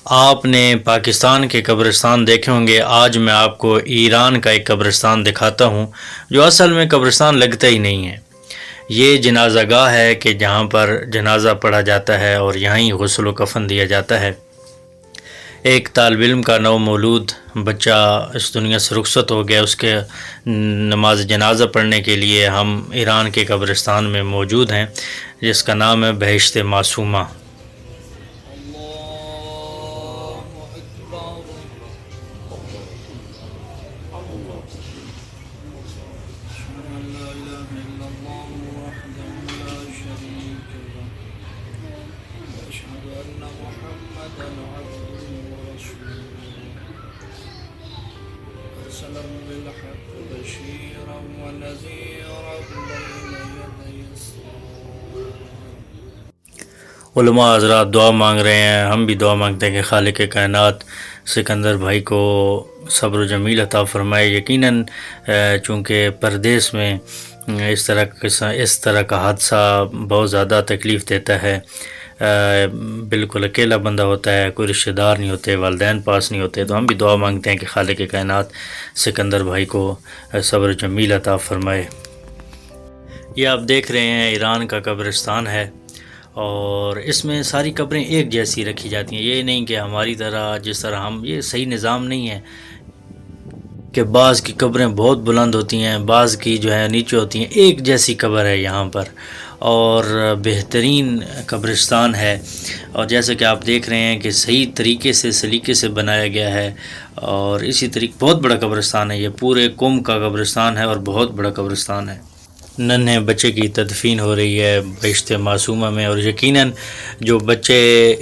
آپ نے پاکستان کے قبرستان دیکھے ہوں گے، آج میں آپ کو ایران کا ایک قبرستان دکھاتا ہوں جو اصل میں قبرستان لگتا ہی نہیں ہے۔ یہ جنازہ گاہ ہے کہ جہاں پر جنازہ پڑھا جاتا ہے اور یہاں ہی غسل و کفن دیا جاتا ہے۔ ایک طالب علم کا نومولود بچہ اس دنیا سے رخصت ہو گیا، اس کے نماز جنازہ پڑھنے کے لیے ہم ایران کے قبرستان میں موجود ہیں جس کا نام ہے بہشت معصومہ۔ علماء حضرات دعا مانگ رہے ہیں، ہم بھی دعا مانگتے ہیں کہ خالق کائنات سکندر بھائی کو صبر و جمیل عطا فرمائے۔ یقیناً چونکہ پردیس میں اس طرح کا حادثہ بہت زیادہ تکلیف دیتا ہے، بالکل اکیلا بندہ ہوتا ہے، کوئی رشتہ دار نہیں ہوتے، والدین پاس نہیں ہوتے، تو ہم بھی دعا مانگتے ہیں کہ خالق کائنات سکندر بھائی کو صبر و جمیل عطا فرمائے۔ یہ آپ دیکھ رہے ہیں ایران کا قبرستان ہے، اور اس میں ساری قبریں ایک جیسی رکھی جاتی ہیں۔ یہ نہیں کہ ہماری طرح جس طرح یہ صحیح نظام نہیں ہے کہ بعض کی قبریں بہت بلند ہوتی ہیں، بعض کی جو ہے نیچے ہوتی ہیں۔ ایک جیسی قبر ہے یہاں پر، اور بہترین قبرستان ہے، اور جیسا کہ آپ دیکھ رہے ہیں کہ صحیح طریقے سے سلیقے سے بنایا گیا ہے، اور اسی طریقے بہت بڑا قبرستان ہے۔ یہ پورے قوم کا قبرستان ہے اور بہت بڑا قبرستان ہے۔ ننھے بچے کی تدفین ہو رہی ہے بہشت معصومہ میں، اور یقیناً جو بچے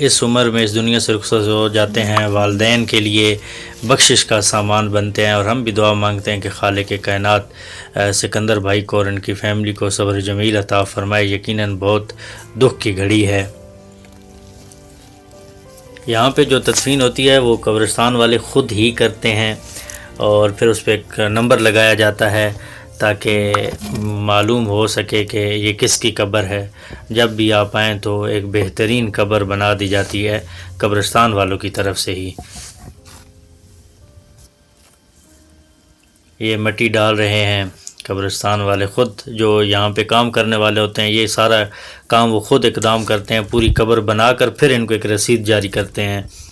اس عمر میں اس دنیا سے رخصت ہو جاتے ہیں والدین کے لیے بخشش کا سامان بنتے ہیں، اور ہم بھی دعا مانگتے ہیں کہ خالق کائنات سکندر بھائی کو اور ان کی فیملی کو صبر جمیل عطا فرمائے۔ یقیناً بہت دکھ کی گھڑی ہے۔ یہاں پہ جو تدفین ہوتی ہے وہ قبرستان والے خود ہی کرتے ہیں، اور پھر اس پہ ایک نمبر لگایا جاتا ہے تاکہ معلوم ہو سکے کہ یہ کس کی قبر ہے۔ جب بھی آپ آئیں تو ایک بہترین قبر بنا دی جاتی ہے قبرستان والوں کی طرف سے ہی۔ یہ مٹی ڈال رہے ہیں قبرستان والے خود، جو یہاں پہ کام کرنے والے ہوتے ہیں، یہ سارا کام وہ خود اقدام کرتے ہیں، پوری قبر بنا کر پھر ان کو ایک رسید جاری کرتے ہیں